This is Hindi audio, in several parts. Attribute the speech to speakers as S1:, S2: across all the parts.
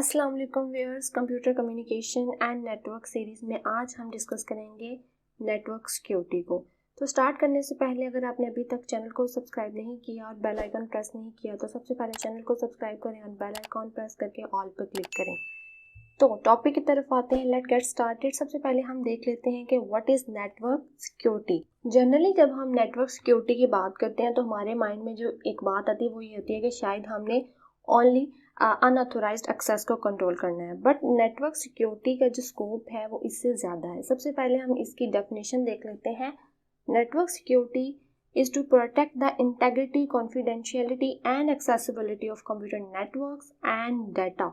S1: अस्सलाम वालेकुम viewers, computer communication and network series में आज हम डिस्कस करेंगे नेटवर्क सिक्योरिटी को। तो स्टार्ट करने से पहले अगर आपने अभी तक चैनल को सब्सक्राइब नहीं किया और बेल आइकन प्रेस नहीं किया तो सबसे पहले चैनल को सब्सक्राइब करें और बेल आइकन प्रेस करके ऑल पर क्लिक करें। तो टॉपिक की तरफ आते हैं, लेट गेट स्टार्टेड। सबसे पहले हम देख लेते हैं कि what is network security. Generally जब हम नेटवर्क सिक्योरिटी की बात करते हैं तो हमारे माइंड में जो एक बात आती है वो ये होती है कि शायद हमने ओनली अनऑथोराइज्ड एक्सेस को कंट्रोल करना है, बट नेटवर्क सिक्योरिटी का जो स्कोप है वो इससे ज़्यादा है। सबसे पहले हम इसकी डेफिनेशन देख लेते हैं। Network security is to protect the integrity, confidentiality and accessibility of computer networks and data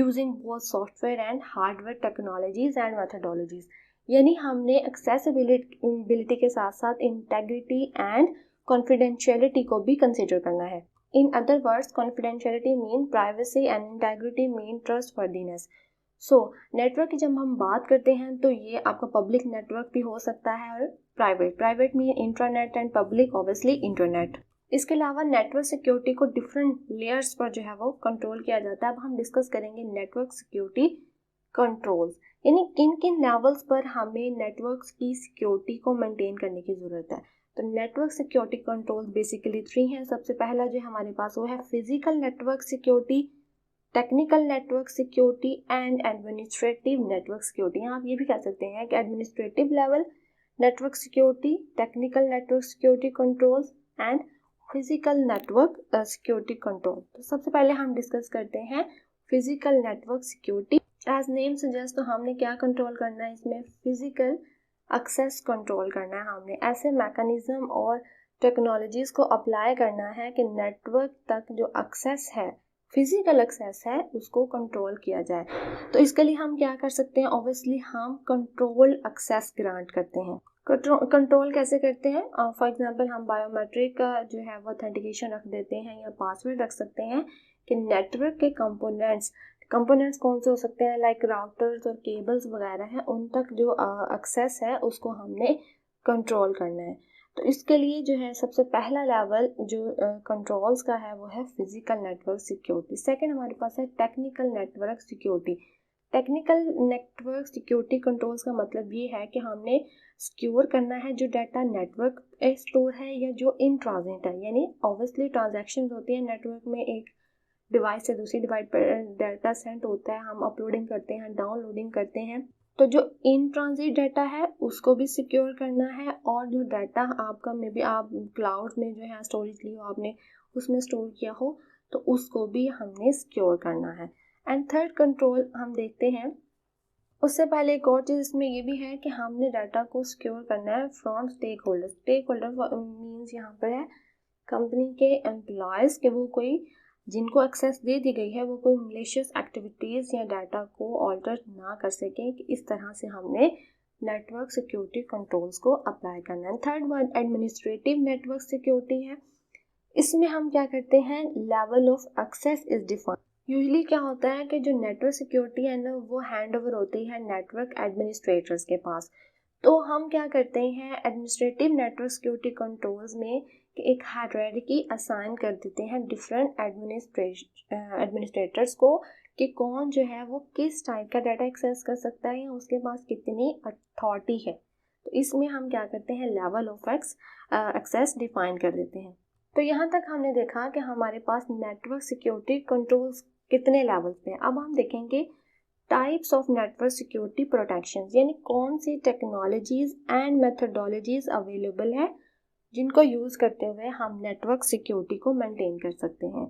S1: using both software and hardware technologies and methodologies। यानी हमने accessibility के साथ साथ integrity and confidentiality को भी consider करना है। In other words, confidentiality mean privacy and integrity mean trustworthiness। So network की जब हम बात करते हैं तो ये आपका पब्लिक नेटवर्क भी हो सकता है और private mean internet and public obviously internet. इसके अलावा नेटवर्क सिक्योरिटी को डिफरेंट लेयर्स पर जो है वो कंट्रोल किया जाता है। अब हम डिस्कस करेंगे नेटवर्क सिक्योरिटी कंट्रोल्स, यानी किन किन लेवल्स पर हमें नेटवर्क की सिक्योरिटी को मेंटेन करने की ज़रूरत है। तो नेटवर्क सिक्योरिटी कंट्रोल्स बेसिकली 3 हैं। सबसे पहला जो हमारे पास वो है physical network security, technical network security and administrative network security. आप ये भी कह सकते हैं कि administrative level network security, technical network security controls and physical network security control. तो सबसे पहले हम डिस्कस करते हैं physical network security. As name suggest, तो हमने क्या कंट्रोल करना है इसमें, फिजिकल एक्सेस कंट्रोल करना है। हमने ऐसे मैकेनिज्म और टेक्नोलॉजीज को अप्लाई करना है कि नेटवर्क तक जो एक्सेस है, फिजिकल एक्सेस है, उसको कंट्रोल किया जाए। तो इसके लिए हम क्या कर सकते हैं, ऑब्वियसली हम कंट्रोल एक्सेस ग्रांट करते हैं। कंट्रोल कैसे करते हैं, फॉर एग्जांपल हम बायोमेट्रिक का जो है वो ऑथेंटिकेशन रख देते हैं या पासवर्ड रख सकते हैं कि नेटवर्क के कंपोनेंट्स कौन से हो सकते हैं, लाइक राउटर्स और केबल्स वगैरह हैं, उन तक जो एक्सेस है उसको हमने कंट्रोल करना है। तो इसके लिए जो है सबसे पहला लेवल जो कंट्रोल्स का है वो है फिजिकल नेटवर्क सिक्योरिटी। सेकंड हमारे पास है technical network security. Technical network security controls का मतलब ये है कि हमने सिक्योर करना है जो डाटा नेटवर्क स्टोर है या जो इन ट्रांजिट है, यानी ऑब्वियसली ट्रांजैक्शंस होती है नेटवर्क में, एक डिवाइस से दूसरी डिवाइस पर डाटा सेंड होता है, हम अपलोडिंग करते हैं, डाउनलोडिंग करते हैं। तो जो इन ट्रांजिट डाटा है उसको भी सिक्योर करना है, और जो डाटा आपका मे बी आप क्लाउड में जो है स्टोरेज ली हो आपने, उसमें स्टोर किया हो, तो उसको भी हमने सिक्योर करना है। एंड थर्ड कंट्रोल हम देखते हैं। उससे पहले एक और चीज़ इसमें ये भी है कि हमने डाटा को सिक्योर करना है फ्रॉम स्टेक होल्डर मीन्स यहाँ पर है कंपनी के एम्प्लॉयज़, के वो कोई जिनको एक्सेस दे दी गई है वो कोई मलिशियस एक्टिविटीज़ या डाटा को ऑल्टर ना कर सकें, कि इस तरह से हमने नेटवर्क सिक्योरिटी कंट्रोल्स को अप्लाई करना है। Third one administrative network security है। इसमें हम क्या करते हैं, level of access is defined. Usually क्या होता है कि जो नेटवर्क सिक्योरिटी है ना वो हैंड ओवर होती है नेटवर्क एडमिनिस्ट्रेटर्स के पास। तो हम क्या करते हैं एडमिनिस्ट्रेटिव नेटवर्क सिक्योरिटी कंट्रोल्स में कि एक हायरार्की असाइन कर देते हैं डिफरेंट एडमिनिस्ट्रेटर्स को, कि कौन जो है वो किस टाइप का डाटा एक्सेस कर सकता है या उसके पास कितनी अथॉरिटी है। तो इसमें हम क्या करते हैं, लेवल ऑफ एक्सेस डिफाइन कर देते हैं। तो यहाँ तक हमने देखा कि हमारे पास नेटवर्क सिक्योरिटी कंट्रोल्स कितने लेवल्स पे हैं। अब हम देखेंगे types of network security protection, यानी कौन सी टेक्नोलॉजीज एंड मेथडोलॉजीज अवेलेबल है जिनको यूज़ करते हुए हम नेटवर्क सिक्योरिटी को मेंटेन कर सकते हैं।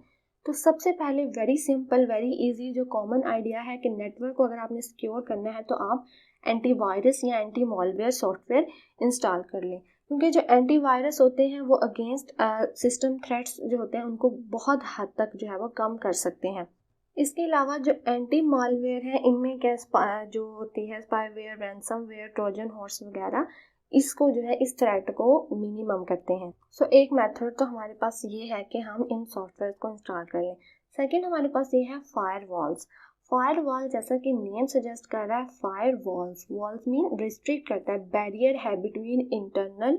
S1: तो सबसे पहले वेरी सिंपल वेरी इजी जो कॉमन आइडिया है कि नेटवर्क को अगर आपने सिक्योर करना है तो आप एंटीवायरस या एंटी मॉलवेयर सॉफ्टवेयर इंस्टॉल कर लें, क्योंकि जो एंटीवायरस होते हैं वो अगेंस्ट सिस्टम थ्रेट्स जो होते हैं उनको बहुत हद तक जो है वो कम कर सकते हैं। इसके अलावा जो एंटी मॉलवेयर है इनमें क्या जो होती है स्पाईवेयर, रैंसमवेयर, ट्रोजन हॉर्स वगैरह, इसको जो है इस थ्रेट को मिनिमम करते हैं। सो एक मेथड तो हमारे पास ये है कि हम इन सॉफ्टवेयर को इंस्टॉल कर लें। सेकेंड हमारे पास ये है फायरवॉल्स। फायरवॉल जैसा कि नेम सजेस्ट कर रहा है, फायरवॉल्स वॉल्स मीन रिस्ट्रिक्ट करता है, बैरियर है between internal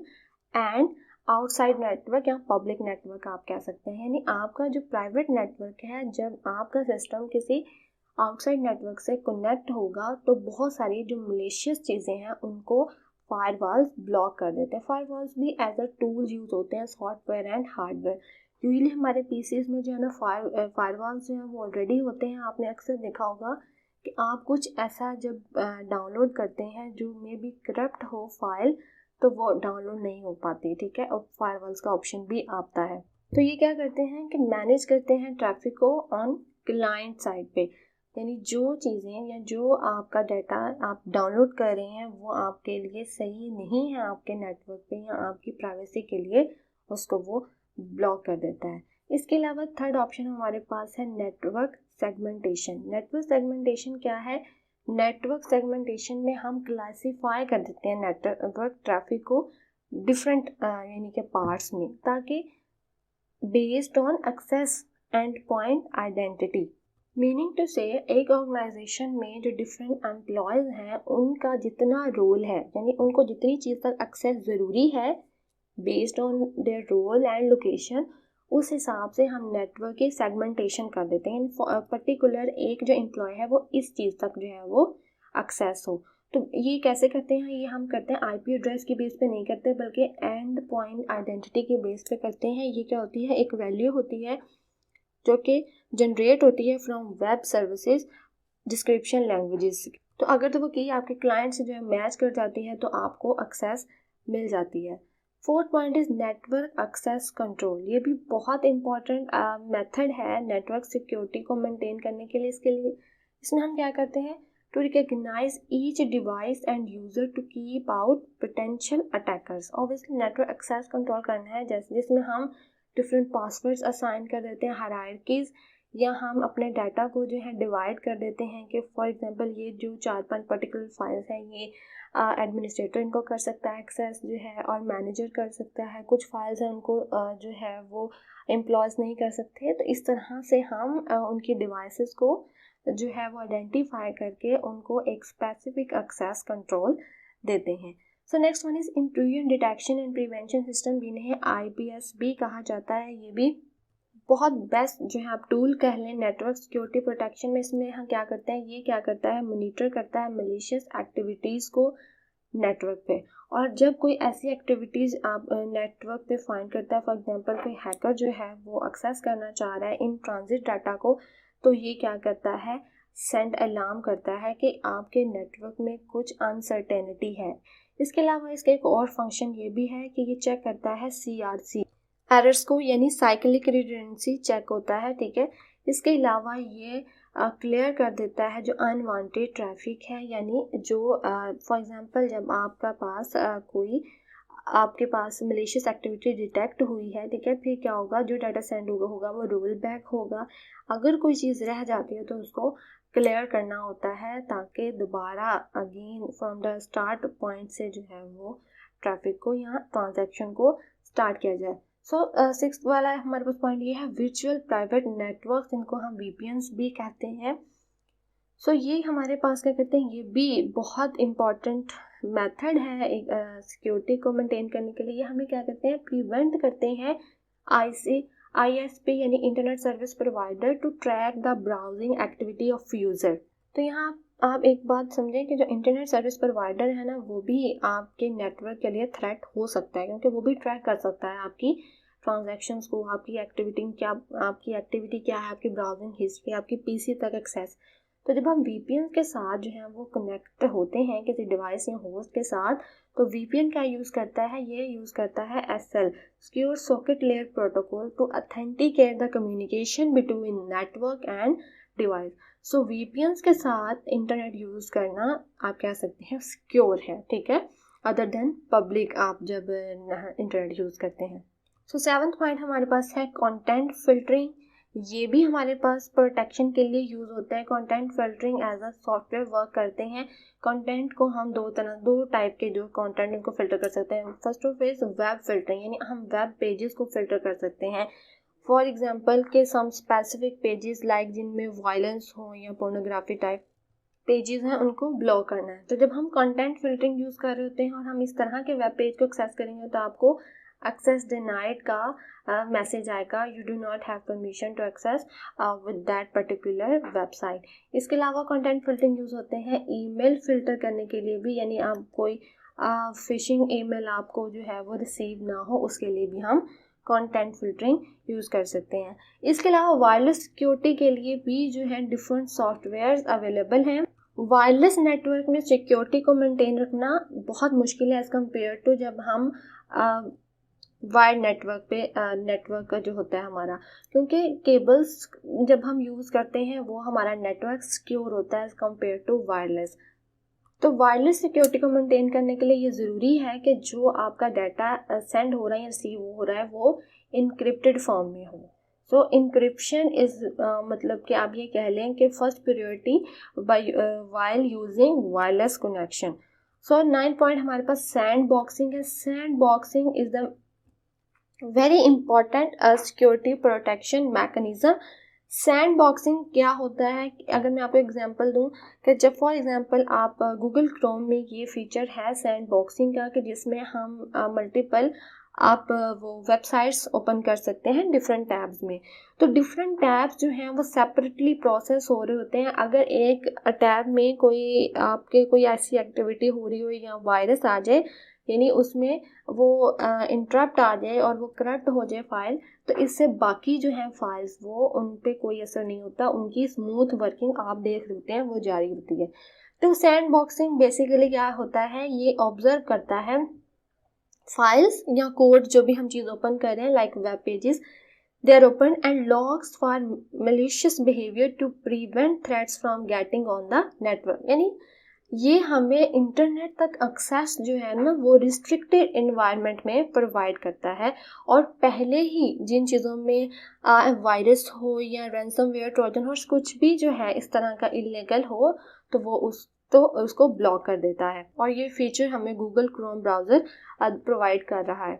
S1: and outside network या पब्लिक नेटवर्क आप कह सकते हैं। यानी आपका जो प्राइवेट नेटवर्क है, जब आपका सिस्टम किसी आउटसाइड नेटवर्क से कनेक्ट होगा तो बहुत सारी जो मलेशियस चीज़ें हैं उनको फायरवॉल्स ब्लॉक कर देते हैं। फायरवॉल्स भी एज अ टूल्स यूज़ होते हैं सॉफ्टवेयर एंड हार्डवेयर। यूजली हमारे पीसीज में जो है ना फायरवॉल्स जो हैं वो ऑलरेडी होते हैं। आपने अक्सर देखा होगा कि आप कुछ ऐसा जब डाउनलोड करते हैं जो मे बी करप्ट हो फाइल, तो वो डाउनलोड नहीं हो पाती, ठीक है, और फायरवॉल्स का ऑप्शन भी आता है। तो ये क्या करते हैं कि मैनेज करते हैं ट्रैफिक को ऑन क्लाइंट साइड पे, यानी जो चीज़ें या जो आपका डाटा आप डाउनलोड कर रहे हैं वो आपके लिए सही नहीं है आपके नेटवर्क पे या आपकी प्राइवेसी के लिए, उसको वो ब्लॉक कर देता है। इसके अलावा थर्ड ऑप्शन हमारे पास है नेटवर्क सेगमेंटेशन। नेटवर्क सेगमेंटेशन क्या है? नेटवर्क सेगमेंटेशन में हम क्लासीफाई कर देते हैं नेटवर्क ट्रैफिक को डिफरेंट यानी कि पार्ट्स में, ताकि based on access and point identity, meaning to से एक ऑर्गेनाइजेशन में जो डिफरेंट एम्प्लॉयज़ हैं उनका जितना रोल है, यानी उनको जितनी चीज़ तक एक्सेस ज़रूरी है based on their role and location, उस हिसाब से हम नेटवर्क की सेगमेंटेशन कर देते हैं। पर्टिकुलर एक जो एम्प्लॉय है वो इस चीज़ तक जो है वो एक्सेस हो। तो ये कैसे करते हैं? ये हम करते हैं आईपी एड्रेस के बेस पे नहीं करते, बल्कि एंड पॉइंट आइडेंटिटी के बेस पे करते हैं। ये क्या होती है? एक वैल्यू होती है जो कि जनरेट होती है from web services description languages. तो अगर तो वो की आपके क्लाइंट से जो है मैच कर जाती है तो आपको एक्सेस मिल जाती है। Fourth point is network access control. ये भी बहुत इंपॉर्टेंट मेथड है नेटवर्क सिक्योरिटी को मेंटेन करने के लिए। इसमें हम क्या करते हैं? To recognise each device and user to keep out potential attackers. Obviously network access control करना है, जैसे जिसमें हम डिफरेंट पासवर्ड्स असाइन कर देते हैं, हायरार्कीज, या हम अपने डाटा को जो है डिवाइड कर देते हैं कि फॉर एग्जांपल ये जो 4-5 पर्टिकुलर फाइल्स हैं ये एडमिनिस्ट्रेटर इनको कर सकता है एक्सेस जो है, और मैनेजर कर सकता है। कुछ फाइल्स हैं उनको जो है वो एम्प्लॉयज़ नहीं कर सकते। तो इस तरह से हम उनकी डिवाइसेस को जो है वो आइडेंटिफाई करके उनको एक स्पेसिफिक एक्सेस कंट्रोल देते हैं। So next one is intrusion detection and prevention system, जिन्हें IPS भी कहा जाता है। ये भी बहुत बेस्ट जो है आप टूल कह लें नेटवर्क सिक्योरिटी प्रोटेक्शन में। इसमें हम क्या करते हैं? ये क्या करता है? मॉनिटर करता है मलिशियस एक्टिविटीज़ को नेटवर्क पे। और जब कोई ऐसी एक्टिविटीज़ आप नेटवर्क पे फाइंड करता है, फॉर एग्जांपल कोई हैकर जो है वो एक्सेस करना चाह रहा है इन ट्रांजिट डाटा को, तो ये क्या करता है? सेंड अलार्म करता है कि आपके नेटवर्क में कुछ अनसर्टेनिटी है। इसके अलावा इसका एक और फंक्शन ये भी है कि ये चेक करता है CRC एरर्स को, यानी साइक्लिक रिडंडेंसी चेक होता है, ठीक है। इसके अलावा ये क्लियर कर देता है जो अनवांटेड ट्रैफिक है, यानी जो फॉर एग्जांपल जब आपके पास मलेशियस एक्टिविटी डिटेक्ट हुई है, ठीक है, फिर क्या होगा? जो डाटा सेंड होगा वो रोल बैक होगा। अगर कोई चीज़ रह जाती है तो उसको क्लियर करना होता है, ताकि दोबारा again from the start point से जो है वो ट्रैफिक को या ट्रांजैक्शन को स्टार्ट किया जाए। सिक्स्थ वाला हमारे पास पॉइंट ये है वर्चुअल प्राइवेट नेटवर्क, जिनको हम VPNs भी कहते हैं। ये हमारे पास क्या कहते हैं? ये भी बहुत इम्पॉर्टेंट मेथड है एक सिक्योरिटी को मेंटेन करने के लिए। ये हमें क्या करते हैं? प्रिवेंट करते हैं ISP यानी internet service provider to track the browsing activity of user. तो यहाँ आप एक बात समझें कि जो इंटरनेट सर्विस प्रोवाइडर है ना, वो भी आपके नेटवर्क के लिए थ्रेट हो सकता है, क्योंकि वो भी ट्रैक कर सकता है आपकी ट्रांजैक्शंस को, आपकी एक्टिविटी क्या है, आपकी ब्राउजिंग हिस्ट्री, आपकी PC तक एक्सेस। तो जब हम VPN के साथ जो है वो कनेक्ट होते हैं किसी डिवाइस या होस्ट के साथ, तो VPN क्या यूज़ करता है? ये यूज़ करता है SL secure socket layer protocol to authenticate the communication between network and device. VPNs के साथ इंटरनेट यूज़ करना आप कह सकते हैं सिक्योर है, ठीक है, अदर देन पब्लिक आप जब इंटरनेट यूज़ करते हैं। सेवन्थ पॉइंट हमारे पास है कंटेंट फिल्टरिंग। ये भी हमारे पास प्रोटेक्शन के लिए यूज़ होता है। Content filtering as a software work करते हैं। कंटेंट को हम दो टाइप के जो कंटेंट उनको फिल्टर कर सकते हैं। First of is web filtering, यानी हम वेब पेजेस को फिल्टर कर सकते हैं। फॉर एग्जांपल के सम स्पेसिफिक पेजेस लाइक जिनमें वायलेंस हो या पोर्नोग्राफी टाइप पेजेस हैं उनको ब्लॉक करना है। तो जब हम कंटेंट फिल्टरिंग यूज़ कर रहे होते हैं और हम इस तरह के वेब पेज को एक्सेस करेंगे तो आपको एक्सेस डिनाइड का मैसेज आएगा, you do not have permission to access with that particular website. इसके अलावा कंटेंट फिल्टरिंग यूज़ होते हैं ईमेल फिल्टर करने के लिए भी, यानी आप कोई फिशिंग ईमेल आपको जो है वो रिसीव ना हो, उसके लिए भी हम कंटेंट फिल्टरिंग यूज़ कर सकते हैं। इसके अलावा वायरलेस सिक्योरिटी के लिए भी जो है डिफरेंट सॉफ्टवेयर अवेलेबल हैं। वायरलेस नेटवर्क में सिक्योरिटी को मेंटेन रखना बहुत मुश्किल है एज़ कम्पेयर टू जब हम वायर्ड नेटवर्क पे नेटवर्क का जो होता है हमारा, क्योंकि केबल्स जब हम यूज़ करते हैं वो हमारा नेटवर्क सिक्योर होता है एज़ कम्पेयर टू वायरलेस। तो वायरलेस सिक्योरिटी को मेंटेन करने के लिए ये ज़रूरी है कि जो आपका डाटा सेंड हो रहा है या रिसीव हो रहा है वो इनक्रिप्टेड फॉर्म में हो। सो इनक्रिप्शन इज़ मतलब कि आप ये कह लें कि first priority while using wireless connection. So 9 point हमारे पास सैंड बॉक्सिंग है। Sandboxing is the very important security protection mechanism. Sandboxing क्या होता है, अगर मैं आपको एग्जांपल दूं कि जब फॉर एग्जांपल आप गूगल क्रोम में ये फीचर है सैंड बॉक्सिंग का कि जिसमें हम मल्टीपल आप वो वेबसाइट्स ओपन कर सकते हैं डिफरेंट टैब्स में। तो डिफरेंट टैब्स जो हैं वो सेपरेटली प्रोसेस हो रहे होते हैं। अगर एक टैब में कोई आपके कोई ऐसी एक्टिविटी हो रही हो या वायरस आ जाए, यानी उसमें वो इंटरप्ट आ जाए और वो करप्ट हो जाए फाइल, तो इससे बाकी जो है फाइल्स वो उन पे कोई असर नहीं होता, उनकी स्मूथ वर्किंग आप देख लेते हैं वो जारी होती है। तो सैंड बॉक्सिंग बेसिकली क्या होता है, ये ऑब्जर्व करता है फाइल्स या कोड जो भी हम चीज़ ओपन कर रहे हैं like web pages, they are open and logs for malicious behavior to prevent threats from getting on the network। यानी ये हमें इंटरनेट तक एक्सेस जो है ना वो रिस्ट्रिक्टेड इन्वायरमेंट में प्रोवाइड करता है, और पहले ही जिन चीज़ों में वायरस हो या रैंसमवेयर ट्रोजन हो, कुछ भी जो है इस तरह का इलीगल हो तो वो उसको ब्लॉक कर देता है, और ये फीचर हमें गूगल क्रोम ब्राउज़र प्रोवाइड कर रहा है।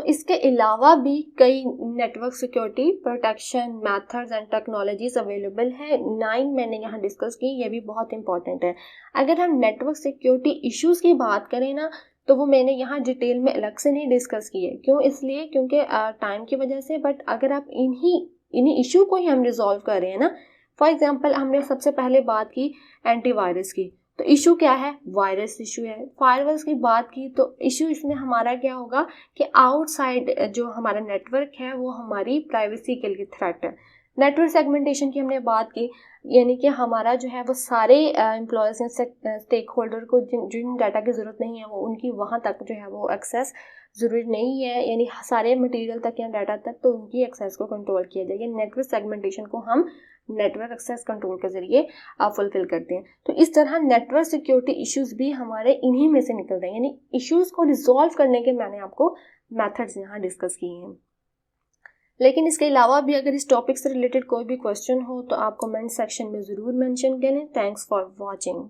S1: इसके अलावा भी कई network security protection methods and technologies available है। 9 मैंने यहाँ डिस्कस की, ये भी बहुत इंपॉर्टेंट है। अगर हम नेटवर्क सिक्योरिटी इश्यूज़ की बात करें ना, तो वो मैंने यहाँ डिटेल में अलग से नहीं डिस्कस किए। क्यों? इसलिए क्योंकि टाइम की वजह से। बट अगर आप इन्हीं इशू को ही हम रिजॉल्व कर रहे हैं ना, फॉर एग्जाम्पल हमने सबसे पहले बात की एंटीवायरस की, तो इशू क्या है? वायरस इशू है। फायरवॉल्स की बात की तो इशू इसमें हमारा क्या होगा कि आउटसाइड जो हमारा नेटवर्क है वो हमारी प्राइवेसी के लिए थ्रेट है। नेटवर्क सेगमेंटेशन की हमने बात की, यानी कि हमारा जो है वो सारे एम्प्लॉयज़ या स्टेक होल्डर को जिन डाटा की ज़रूरत नहीं है वो उनकी वहाँ तक जो है वो एक्सेस ज़रूरी नहीं है, यानी सारे मटेरियल तक या डाटा तक, तो उनकी एक्सेस को कंट्रोल किया जाएगा। नेटवर्क सेगमेंटेशन को हम नेटवर्क एक्सेस कंट्रोल के ज़रिए फुलफिल करते हैं। तो इस तरह नेटवर्क सिक्योरिटी इश्यूज़ भी हमारे इन्हीं में से निकल रहे हैं, यानी इश्यूज़ को रिजॉल्व करने के मैंने आपको मेथड्स यहाँ डिस्कस किए हैं। लेकिन इसके अलावा भी अगर इस टॉपिक से रिलेटेड कोई भी क्वेश्चन हो तो आप कमेंट सेक्शन में ज़रूर मेंशन करें। Thanks for watching.